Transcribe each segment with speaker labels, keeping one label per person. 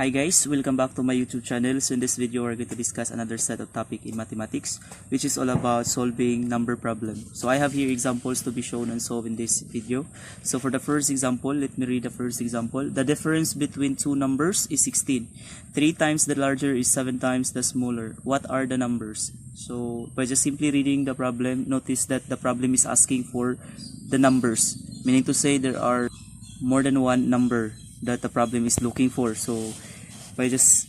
Speaker 1: Hi guys, welcome back to my YouTube channel. So in this video, we're going to discuss another set of topic in mathematics, which is all about solving number problem. So I have here examples to be shown and solved in this video. So for the first example, let me read the first example. The difference between two numbers is 16. 3 times the larger is 7 times the smaller. What are the numbers? So by just simply reading the problem, notice that the problem is asking for the numbers, meaning to say there are more than one number that the problem is looking for. So by just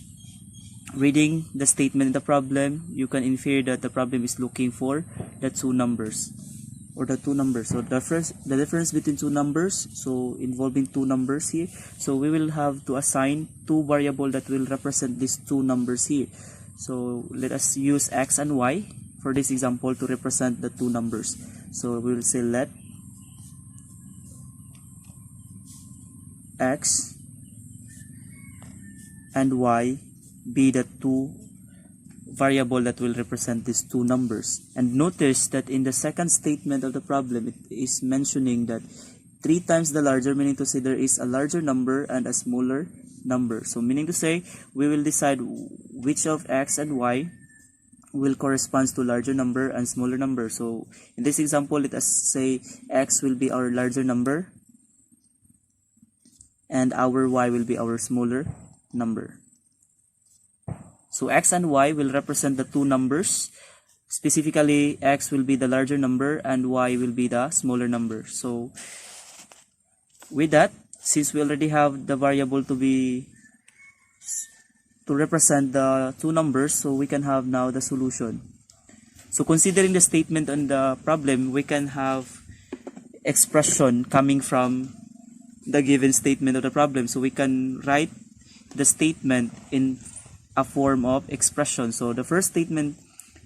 Speaker 1: reading the statement in the problem, you can infer that the problem is looking for the two numbers or the two numbers. So the difference between two numbers, so involving two numbers here, so we will have to assign two variables that will represent these two numbers here. So let us use x and y for this example to represent the two numbers. So we will say let x and y be the two variable that will represent these two numbers. And notice that in the second statement of the problem, it is mentioning that 3 times the larger, meaning to say there is a larger number and a smaller number. So meaning to say we will decide which of x and y will correspond to larger number and smaller number. So in this example, let us say x will be our larger number and our y will be our smaller number. So x and y will represent the two numbers. Specifically, x will be the larger number and y will be the smaller number. So with that, since we already have the variable to represent the two numbers, so we can have now the solution. So considering the statement on the problem, we can have expression coming from the given statement of the problem. So we can write the statement in a form of expression. So the first statement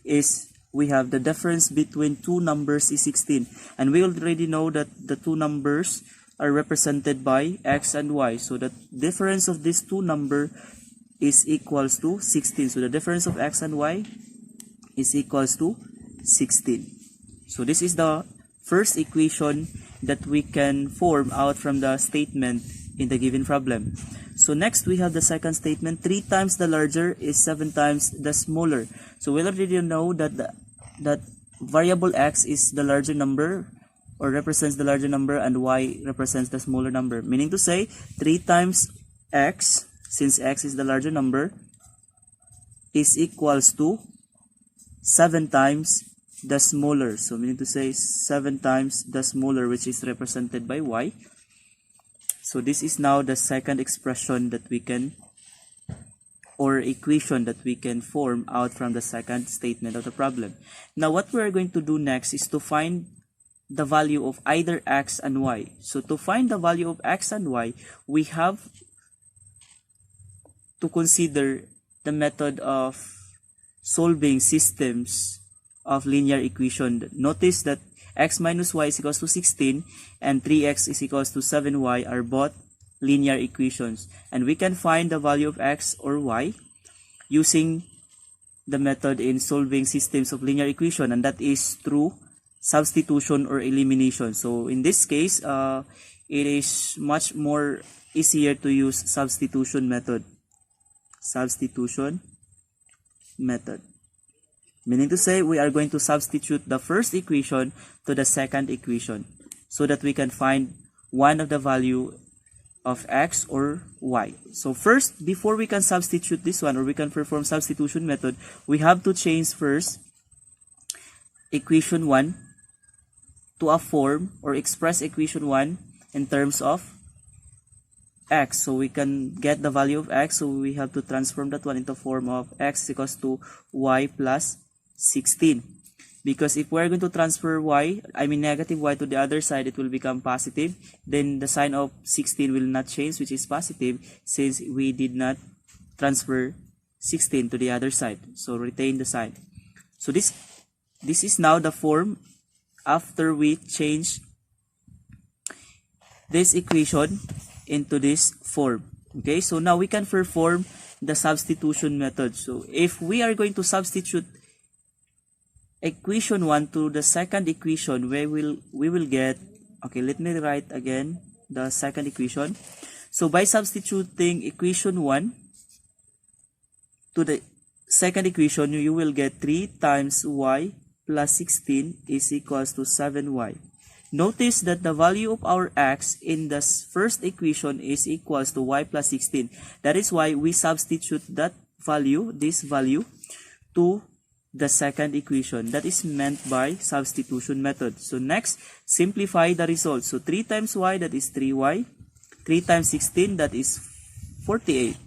Speaker 1: is we have the difference between two numbers is 16, and we already know that the two numbers are represented by x and y. So the difference of these two numbers is equals to 16. So the difference of x and y is equals to 16. So this is the first equation that we can form out from the statement in the given problem. So next we have the second statement. 3 times the larger is 7 times the smaller. So we already know that that variable x is the larger number or represents the larger number and y represents the smaller number. Meaning to say 3 times x, since x is the larger number, is equals to 7 times the smaller. So meaning to say 7 times the smaller, which is represented by y. So this is now the second expression that we can, or equation that we can form out from the second statement of the problem. Now what we are going to do next is to find the value of either x and y. So to find the value of x and y, we have to consider the method of solving systems of linear equation. Notice that x minus y is equals to 16 and 3x is equals to 7y are both linear equations, and we can find the value of x or y using the method in solving systems of linear equation, and that is through substitution or elimination. So in this case, it is much more easier to use substitution method. Substitution method. Meaning to say we are going to substitute the first equation to the second equation so that we can find one of the value of x or y. So first, before we can substitute this one or we can perform substitution method, we have to change first equation 1 to a form or express equation 1 in terms of x. So we can get the value of x, so we have to transform that one into form of x equals to y plus 16. Because if we're going to transfer y, negative y to the other side, it will become positive. Then the sign of 16 will not change, which is positive, since we did not transfer 16 to the other side. So retain the sign. So this is now the form after we change this equation into this form. Okay, so now we can perform the substitution method. So if we are going to substitute equation 1 to the second equation, we will get, okay, let me write again the second equation. So by substituting equation 1 to the second equation, you will get 3 times y plus 16 is equals to 7y. Notice that the value of our x in the first equation is equals to y plus 16. That is why we substitute that value, this value, to the second equation. That is meant by substitution method. So next, simplify the result. So 3 times y, that is 3y. 3 times 16, that is 48.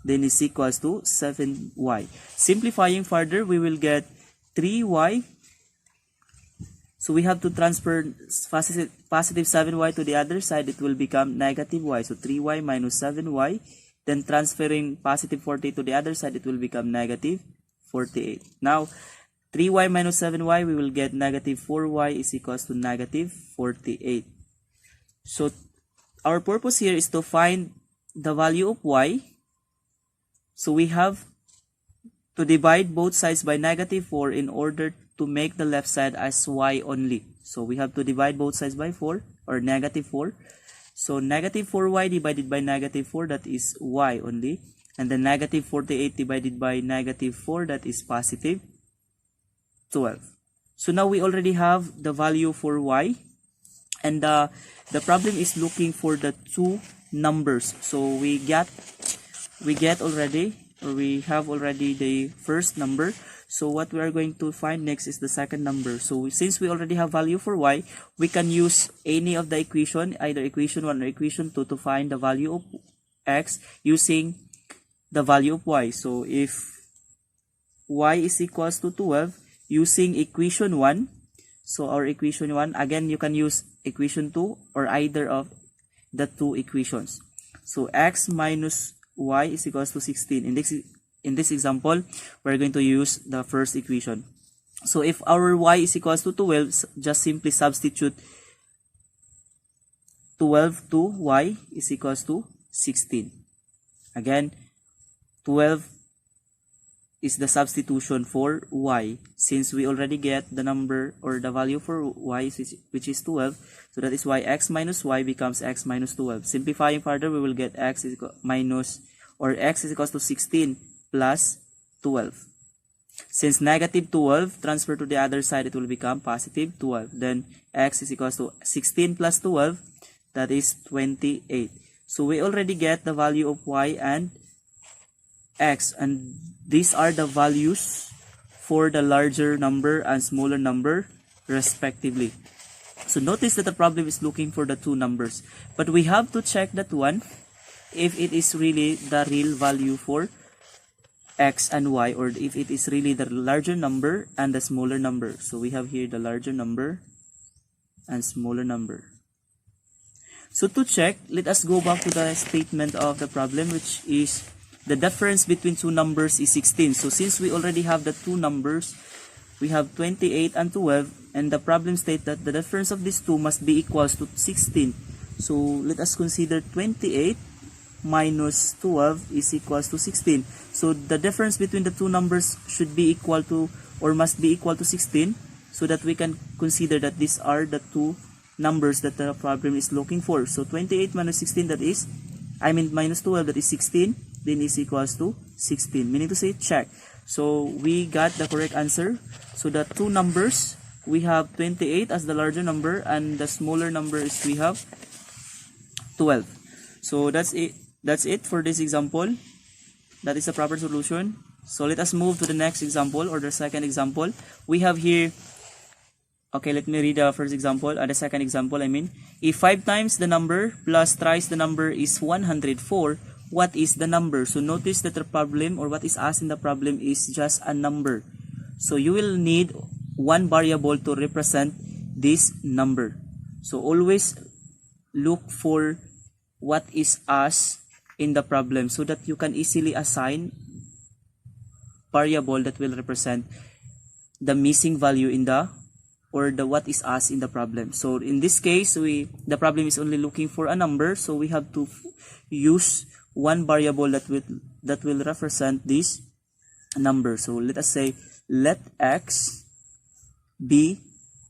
Speaker 1: Then is equals to 7y. Simplifying further, we will get 3y. So we have to transfer positive 7y to the other side. It will become negative y. So 3y minus 7y. Then transferring positive 40 to the other side, it will become negative 48. Now, 3y minus 7y, we will get negative 4y is equals to negative 48. So our purpose here is to find the value of y. So we have to divide both sides by negative 4 in order to make the left side as y only. So we have to divide both sides by 4 or negative 4. So negative 4y divided by negative 4, that is y only. And then negative 48 divided by negative 4, that is positive 12. So now we already have the value for y. And the problem is looking for the two numbers. So we have already the first number. So what we are going to find next is the second number. So since we already have value for y, we can use any of the equation, either equation 1 or equation 2, to find the value of x using the value of y. So if y is equals to 12, using equation 1, so our equation 1, again you can use equation 2 or either of the two equations. So x minus y is equals to 16. In this example, we're going to use the first equation. So if our y is equals to 12, just simply substitute 12 to y is equals to 16. Again, 12 is the substitution for y, since we already get the number or the value for y, which is 12. So that is why x minus y becomes x minus 12. Simplifying further, we will get x is equals to 16 plus 12. Since negative 12 transfer to the other side, it will become positive 12. Then x is equals to 16 plus 12, that is 28. So we already get the value of y and x, and these are the values for the larger number and smaller number respectively. So notice that the problem is looking for the two numbers, but we have to check that one if it is really the real value for x and y, or if it is really the larger number and the smaller number. So we have here the larger number and smaller number. So to check, let us go back to the statement of the problem, which is the difference between two numbers is 16. So since we already have the two numbers, we have 28 and 12, and the problem states that the difference of these two must be equals to 16. So let us consider 28 minus 12 is equals to 16. So the difference between the two numbers should be equal to, or must be equal to 16, so that we can consider that these are the two numbers that the problem is looking for. So 28 minus 16, that is, minus 12, that is 16, then is equals to 16, meaning to say check. So we got the correct answer. So the two numbers, we have 28 as the larger number, and the smaller number is we have 12. So that's it for this example. That is the proper solution. So let us move to the next example, or the second example. We have here, okay, let me read the first example, the second example, if 5 times the number plus thrice the number is 104, what is the number? So notice that the problem, or what is asked in the problem, is just a number. So you will need one variable to represent this number. So always look for what is asked in the problem, so that you can easily assign variable that will represent the missing value in the, or the what is asked in the problem. So in this case, the problem is only looking for a number, so we have to use one variable that will represent this number. So let us say, let x be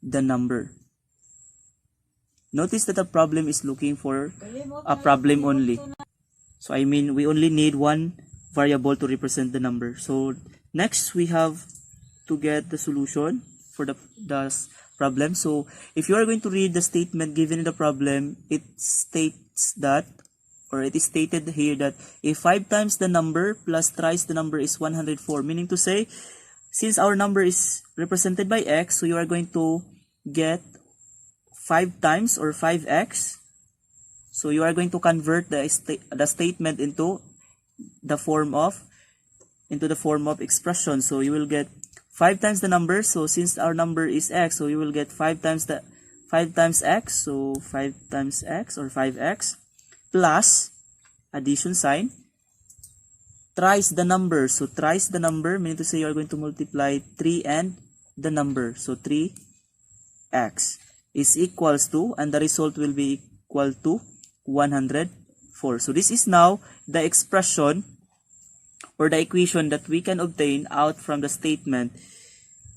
Speaker 1: the number. Notice that the problem is looking for a problem only. So we only need one variable to represent the number. So next we have to get the solution for the problem. So if you are going to read the statement given in the problem, it states that, or it is stated here that if 5 times the number plus thrice the number is 104, meaning to say, since our number is represented by x, so you are going to get 5 times or 5x. So you are going to convert the statement into the form of expression. So you will get 5 times the number. So since our number is x, so you will get 5 times x. So 5 times x or 5x plus addition sign thrice the number. So thrice the number, meaning to say you are going to multiply 3 and the number. So 3x is equals to, and the result will be equal to 104. So this is now the expression or the equation that we can obtain out from the statement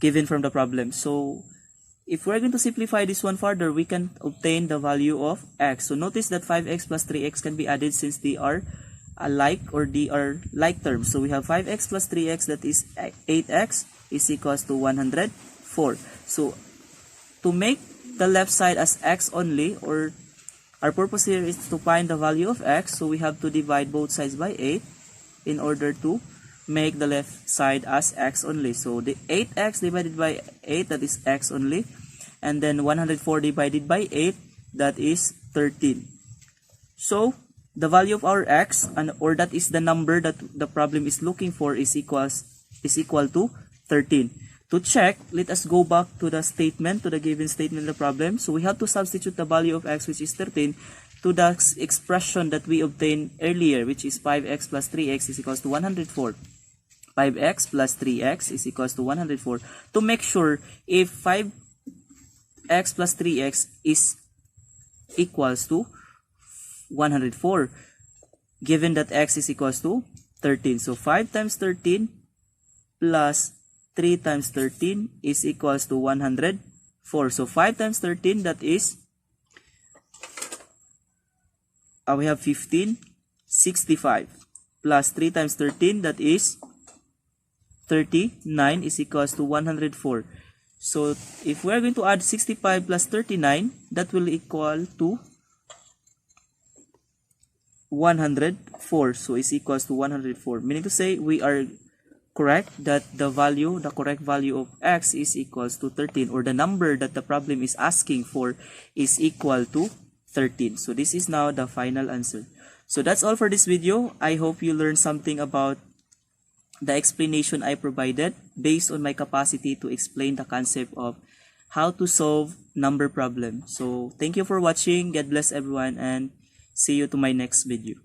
Speaker 1: given from the problem. So if we're going to simplify this one further, we can obtain the value of x. So notice that 5x plus 3x can be added since they are alike, or they are like terms. So we have 5x plus 3x, that is 8x, is equals to 104. So to make the left side as x only, or our purpose here is to find the value of x, so we have to divide both sides by 8 in order to make the left side as x only. So the 8x divided by 8, that is x only, and then 104 divided by 8, that is 13. So the value of our x, or that is the number that the problem is looking for, is equal to 13. To check, let us go back to the statement, to the given statement of the problem. So we have to substitute the value of x, which is 13, to the expression that we obtained earlier, which is 5x plus 3x is equals to 104. 5x plus 3x is equals to 104. To make sure if 5x plus 3x is equals to 104, given that x is equals to 13. So 5 times 13 plus 3 times 13 is equals to 104. So 5 times 13, that is, we have 15, 65, plus 3 times 13, that is 39, is equals to 104. So if we are going to add 65 plus 39, that will equal to 104. So is equals to 104, meaning to say we are correct that the correct value of x is equals to 13, or the number that the problem is asking for is equal to 13. So this is now the final answer. So that's all for this video. I hope you learned something about the explanation I provided based on my capacity to explain the concept of how to solve number problem. So thank you for watching. God bless everyone, and see you to my next video.